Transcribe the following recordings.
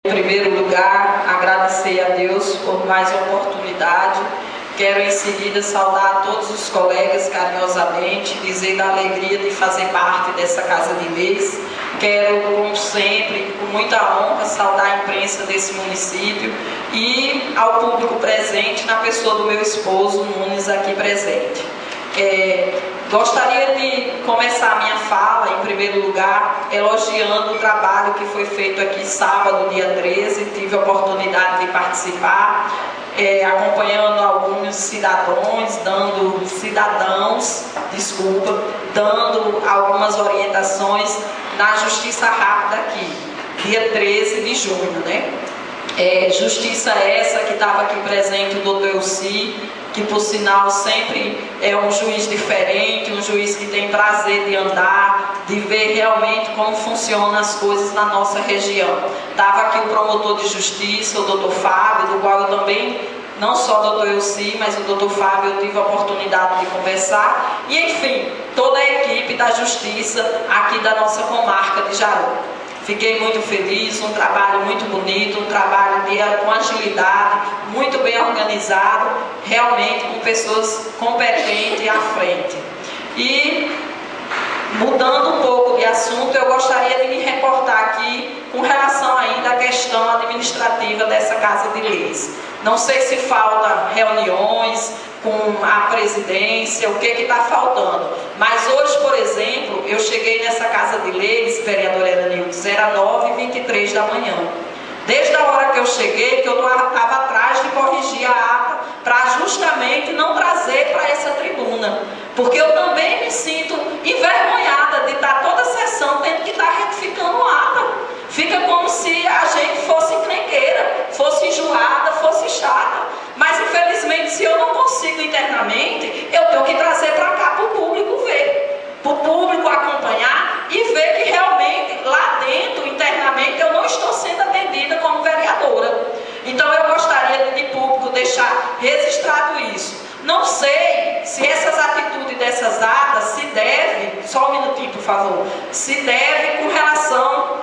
Em primeiro lugar, agradecer a Deus por mais oportunidade. Quero em seguida saudar todos os colegas carinhosamente, dizer da alegria de fazer parte dessa Casa de Leis. Quero, como sempre, com muita honra, saudar a imprensa desse município e ao público presente, na pessoa do meu esposo, Nunes, aqui presente. Gostaria de começar a minha fala, em primeiro lugar, elogiando o trabalho que foi feito aqui sábado, dia 13, tive a oportunidade de participar, acompanhando alguns dando algumas orientações na Justiça Rápida aqui, dia 13 de junho, né? Justiça essa que estava aqui presente o doutor Elci, que por sinal sempre é um juiz diferente, um juiz que tem prazer de andar, de ver realmente como funcionam as coisas na nossa região. Estava aqui o promotor de justiça, o doutor Fábio, do qual eu também, não só o doutor Elci, mas o doutor Fábio, eu tive a oportunidade de conversar, e enfim, toda a equipe da justiça aqui da nossa comarca de Jaru. Fiquei muito feliz, um trabalho muito bonito, um trabalho com agilidade, muito bem organizado, realmente com pessoas competentes à frente. E, mudando um pouco de assunto, eu gostaria de me reportar aqui com relação ainda à questão administrativa dessa Casa de Leis. Não sei se falta reuniões com a presidência, o que está faltando. Mas hoje, por exemplo, eu cheguei nessa Casa de Leis, vereadora Eranildes, era 9h23 da manhã. Desde a hora que eu cheguei, que eu estava atrás de corrigir a ata, para justamente não trazer para essa tribuna. Porque eu também me sinto envergonhada de estar toda a sessão tendo que estar retificando a ata. Fica como se a gente fosse encrenqueira, fosse enjoada, fosse chata. Mas, infelizmente, se eu não consigo internamente, eu tenho que trazer para cá para o público ver. Para o público acompanhar e ver que realmente, lá dentro, internamente, eu não estou sendo atendida como vereadora. Então, eu gostaria de público deixar registrado isso. Não sei se essas atitudes dessas atas se devem, só um minutinho, por favor, se deve com relação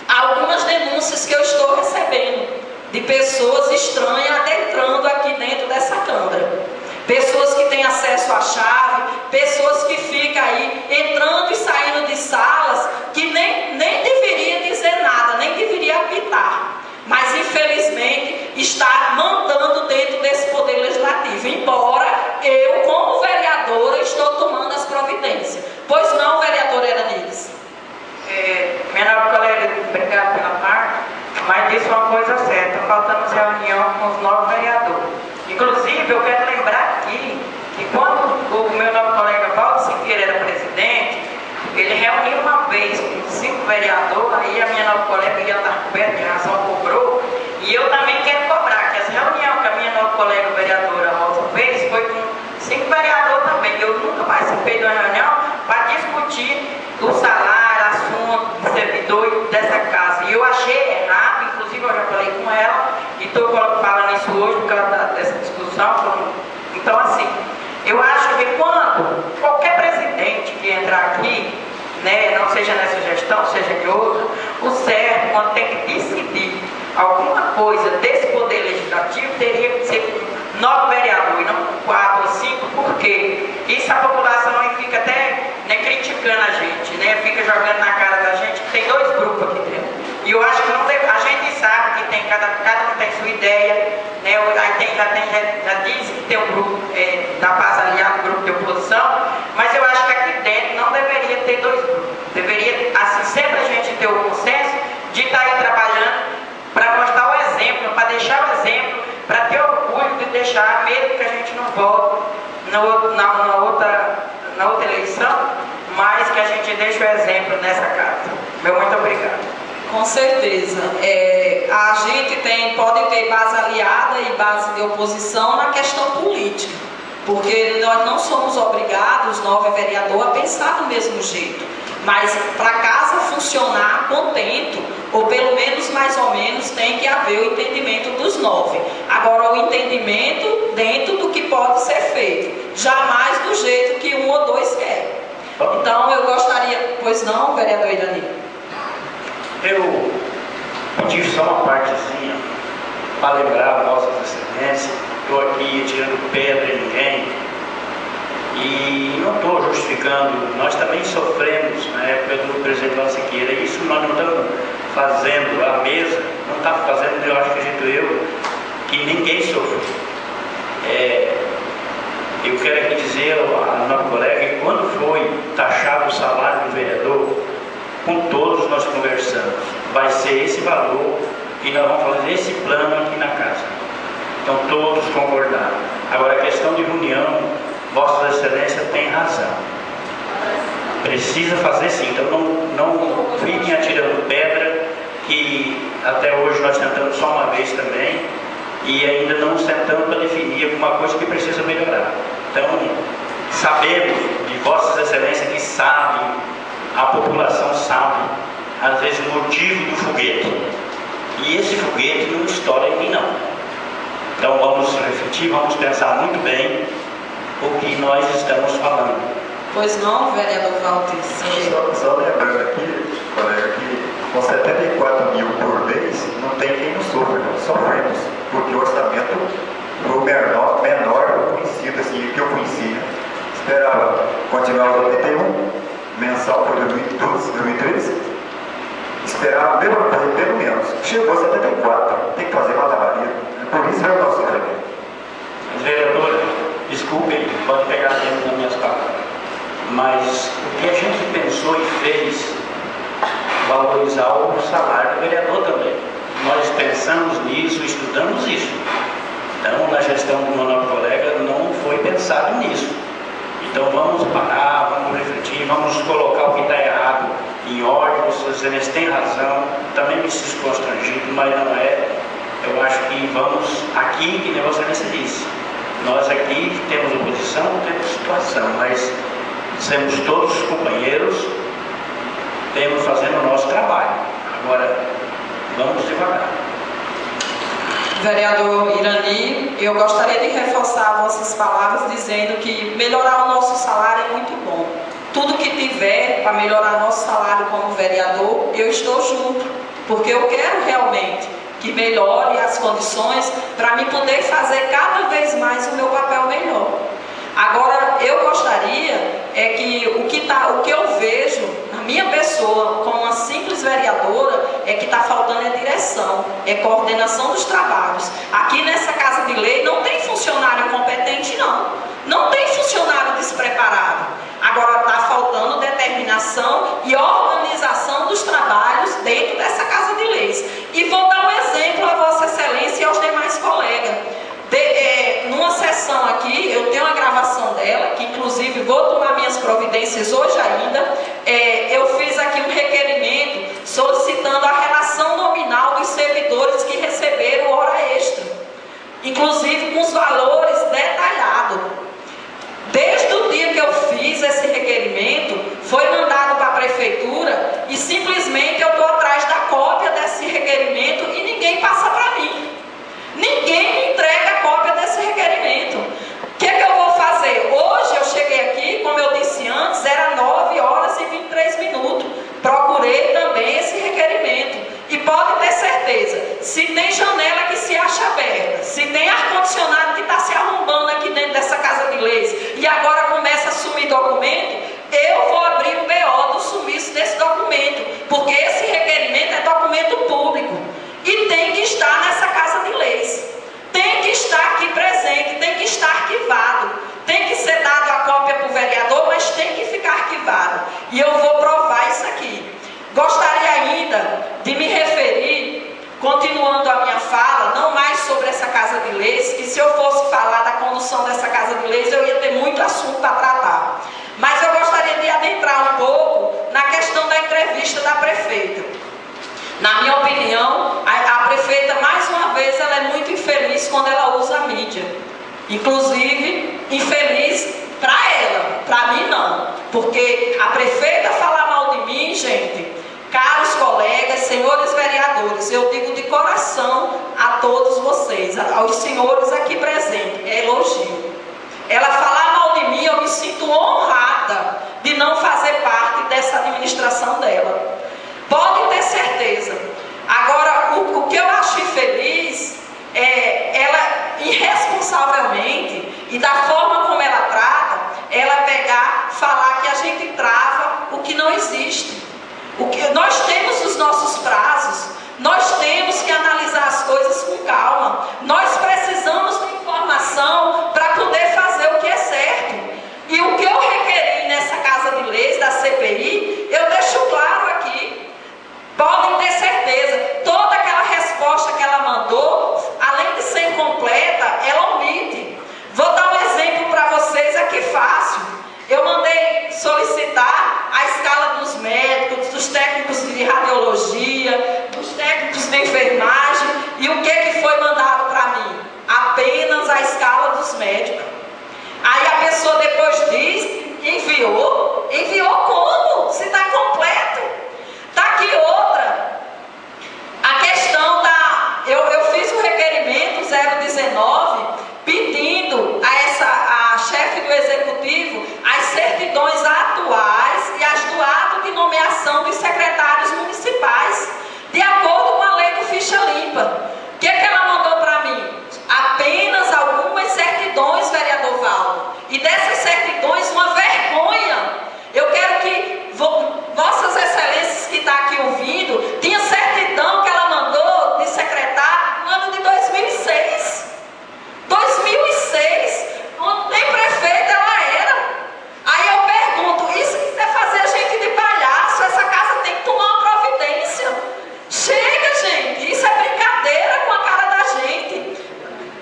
a algumas denúncias que eu estou recebendo de pessoas estranhas adentrando aqui dentro dessa Câmara. Pessoas que têm acesso à chave, pessoas que ficam aí entrando e saindo de salas que nem deveria dizer nada, nem deveria apitar. Mas, infelizmente, está mandando dentro desse Poder Legislativo. Embora eu, como vereadora, estou tomando as providências. Pois não, vereadora Eranildes? Minha nova colega, obrigada pela parte, mas disse uma coisa certa, faltamos reunião com os novos vereadores. Inclusive, eu quero lembrar aqui que quando o meu novo colega Valdo Siqueira era presidente, ele reuniu uma vez com 5 vereadores, aí a minha nova colega ia estar coberta, de razão cobrou, e eu também quero cobrar, que as reuniões que a minha nova colega vereadora Rosa fez foi com 5 vereadores também. Eu nunca participei de uma reunião para discutir o salário, assunto de servidor dessa casa. E eu achei errado, inclusive eu já falei com ela, e estou falando isso hoje por causa dessa discussão. Então, assim, eu acho que quando qualquer presidente que entrar aqui, né, não seja nessa gestão, seja de outra, o certo, quando tem que decidir alguma coisa desse Poder Legislativo, teria que ser com 9 vereadores, não com 4 ou 5, porque isso a população aí fica até, né, criticando a gente, né, fica jogando na cara da gente que tem 2 grupos aqui dentro. E eu acho que não deve, a gente sabe que tem, cada um tem sua ideia, né, aí já diz que tem um grupo da Paz Aliada, um grupo de oposição, mas eu acho que aqui dentro não deveria ter 2 grupos. Deveria, assim, sempre a gente ter o consenso de estar aí trabalhando para mostrar o exemplo, para deixar o exemplo, para ter orgulho de deixar, mesmo que a gente não vote na outra eleição, mas que a gente deixe o exemplo nessa casa. Meu muito obrigado. Com certeza. A gente pode ter base aliada e base de oposição na questão política, porque nós não somos obrigados, 9 vereadores, a pensar do mesmo jeito. Mas para a casa funcionar contento, ou pelo menos mais ou menos, tem que haver o entendimento dos 9. Agora, o entendimento dentro do que pode ser feito, jamais do jeito que 1 ou 2 querem. Então, eu gostaria... Pois não, vereador Irani? Eu Pedir só uma partezinha para lembrar Vossas Excelências. Estou aqui tirando pedra em ninguém e não estou justificando. Nós também sofremos na época do presidente Lauro Siqueira. Isso nós não estamos fazendo, a mesa não está fazendo, eu acho que acredito eu, que ninguém sofreu. Eu quero aqui dizer ao nosso colega que quando foi taxado o salário do vereador, com todos nós conversamos, vai ser esse valor e nós vamos fazer esse plano aqui na casa. Então todos concordaram. Agora a questão de reunião, Vossa Excelência tem razão. Precisa fazer sim, então não fiquem atirando pedra, que até hoje nós tentamos só uma vez também, e ainda não sentamos para definir alguma coisa que precisa melhorar. Então, sabemos de Vossas Excelências que sabem, a população sabe, às vezes, o motivo do foguete. E esse foguete não estoura em mim, não. Então, vamos refletir, vamos pensar muito bem o que nós estamos falando. Pois não, vereador Valdir? Só lembrando aqui, colega, que com 74 mil por mês, não tem quem não sofra, não sofremos, porque o orçamento foi menor conhecido, assim, que eu conhecia. Esperava continuar os 81, mensal por 2012, 2013, esperava a mesma coisa, pelo menos. Chegou a 74, tem que fazer malabaria, por isso é o nosso sofrimento. Mas, vereadora, desculpem, pode pegar tempo nas minhas palavras, mas o que a gente pensou e fez, valorizar o salário do vereador também. Nós pensamos nisso, estudamos isso. Então, na gestão do meu novo colega, não foi pensado nisso. Então, vamos parar, vamos refletir, vamos colocar o que está errado em ordem. Vocês têm razão, também me sinto constrangido, mas não é. Eu acho que vamos aqui, que nem Vossa Excelência disse. Nós aqui temos oposição, temos situação, mas somos todos companheiros, temos fazendo o nosso trabalho. Agora, vamos devagar. Vereador Irani, eu gostaria de reforçar vossas palavras dizendo que melhorar o nosso salário é muito bom. Tudo que tiver para melhorar nosso salário como vereador, eu estou junto, porque eu quero realmente que melhore as condições para mim poder fazer cada vez mais o meu papel melhor. Agora, eu gostaria que o que eu vejo na minha pessoa, como uma simples vereadora, é que está faltando é direção, é coordenação dos trabalhos. Aqui nessa Casa de Lei não tem funcionário competente, não. Não tem funcionário despreparado. Agora está faltando determinação e organização dos trabalhos dentro dessa Casa de Leis. E vou dar um exemplo a Vossa Excelência e aos demais colegas. Numa sessão aqui, eu tenho uma gravação dela, que inclusive vou tomar minhas providências hoje ainda. Eu fiz aqui um requerimento solicitando a relação nominal dos servidores que receberam hora extra, inclusive com os valores detalhados. Desde o dia que eu fiz esse requerimento, foi mandado para a prefeitura e simplesmente eu estou atrás da cópia desse requerimento e ninguém passa para mim. Ninguém me entrega a cópia desse requerimento. O que eu vou fazer? Hoje eu cheguei aqui, como eu disse antes, era 9 horas e 23 minutos. Procurei também esse requerimento. E pode ter certeza, se tem janela que se acha aberta, se tem ar-condicionado que está se arrombando aqui dentro dessa Casa de Leis, e agora começa a sumir documento, eu vou abrir o BO do sumiço desse documento, porque esse requerimento é documento público. E tem que estar nessa Casa de Leis, tem que estar aqui presente, tem que estar arquivado, tem que ser dado a cópia para o vereador, mas tem que ficar arquivado. E eu vou provar isso aqui. Gostaria ainda de me referir, continuando a minha fala, não mais sobre essa Casa de Leis, que se eu fosse falar da condução dessa Casa de Leis, eu ia ter muito assunto para tratar. Mas eu gostaria de adentrar um pouco na questão da entrevista da prefeita. Na minha opinião, a prefeita, mais uma vez, ela é muito infeliz quando ela usa a mídia. Inclusive, infeliz para ela, para mim não. Porque a prefeita falar mal de mim, gente, caros colegas, senhores vereadores, eu digo de coração a todos vocês, aos senhores aqui presentes, é elogio. Ela falar mal de mim, eu me sinto honrada de não fazer parte dessa administração dela. Pode ter certeza, Agora, o que eu acho infeliz é ela, irresponsavelmente, e da forma como ela trata, ela pegar, falar que a gente trava o que não existe. Nós temos os nossos prazos, nós temos que analisar as coisas com calma, nós precisamos de informação para poder fazer o que é certo. E o que eu requeri nessa Casa de Leis, da CPI, eu deixo claro aqui, podem ter certeza, toda aquela resposta que ela mandou, além de ser incompleta, ela omite. Vou dar um exemplo para vocês aqui fácil. Eu mandei solicitar a escala dos médicos, dos técnicos de radiologia, dos técnicos de enfermagem, e o que foi mandado para mim? Apenas a escala dos médicos. Aí a pessoa depois diz, enviou como? Se está completo. Está aqui outra. A questão da... Eu fiz o requerimento 019 pedindo a chefe do executivo as certidões atuais e as do ato de nomeação dos secretários municipais, de acordo com a lei do Ficha Limpa. O que ela mandou para mim? Apenas algumas certidões, vereador Valdo. E dessas certidões, uma vergonha. Eu quero que Vossas Excelências que estão aqui ouvindo, tinha certidão que ela mandou de secretário no ano de 2006. 2006, não tem prefeito, ela era. Aí eu pergunto, isso é fazer a gente de palhaço? Essa casa tem que tomar uma providência. Chega, gente, isso é brincadeira com a cara da gente.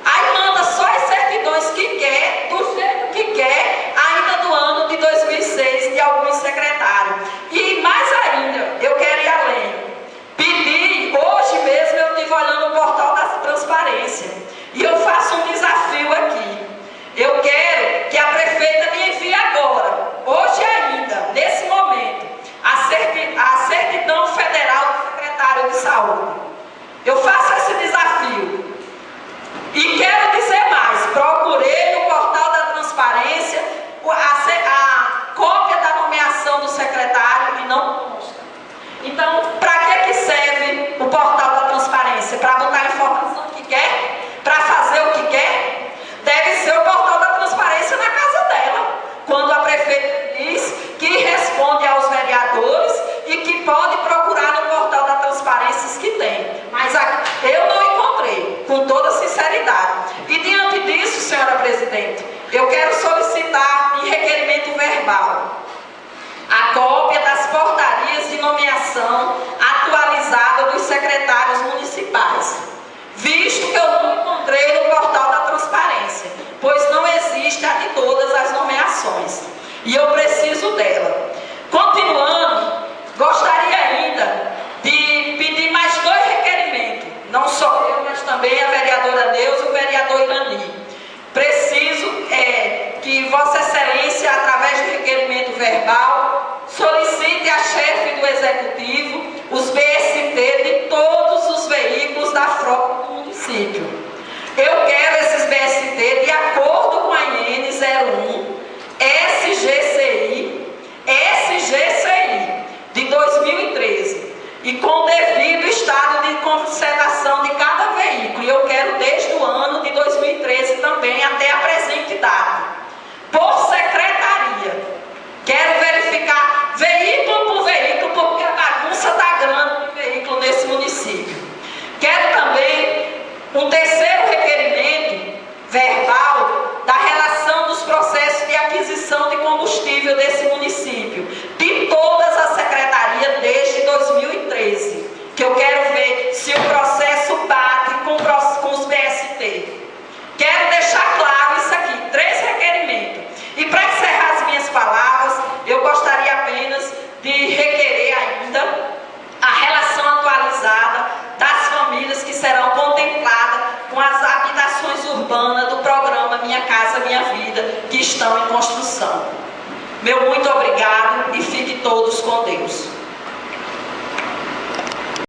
Aí manda só as certidões que quer, do jeito que quer, ainda do ano de 2006, de alguns secretários. E mais ainda, eu quero ir além. Pedi, hoje mesmo eu estive olhando o portal da transparência. E eu faço um desafio aqui. Eu quero que a prefeita me envie agora, hoje ainda, nesse momento, a certidão federal do secretário de saúde. Eu faço esse desafio. E quero dizer mais, procurei no portal da transparência a cópia da nomeação do secretário e não consta. Então, para que serve o portal da transparência? Para botar a informação que quer? Para fazer o que quer? Deve ser o portal da transparência na casa dela. Quando a prefeita diz que responde aos vereadores e que pode procurar no portal da transparência que tem. Mas eu não encontrei, com toda sinceridade. E diante disso, senhora presidente, eu quero solicitar em requerimento verbal a cópia das portarias de nomeação atualizada dos secretários municipais, visto que eu não encontrei no portal da transparência, pois não existe a de todas as nomeações, e eu preciso dela. Continuando, gostaria ainda de pedir mais 2 requerimentos, não só eu, mas também a vereadora Neuza e o vereador Irani. Preciso que Vossa Excelência, através de requerimento verbal, solicite à chefe do Executivo os BST de todos os veículos da frota do município. Eu quero esses BST de acordo com a IN 01, SGCI de 2013 e com o devido estado de conservação de cada veículo. E eu quero desde o ano de 2013 também até a presente data. Por secretaria. Quero verificar veículo por veículo, porque a bagunça está grande de veículo nesse município. Quero também um terceiro requerimento verbal da relação dos processos de aquisição de combustível desse município, de todas as secretarias desde 2013, que eu quero ver se o processo bate com os BST. Quero deixar claro isso aqui, 3 requerimentos. E para encerrar as minhas palavras, eu gostaria apenas de requerer ainda a relação atualizada das famílias que serão contempladas com as habitações urbanas do programa Minha Casa Minha Vida, que estão em construção. Meu muito obrigado e fiquem todos com Deus.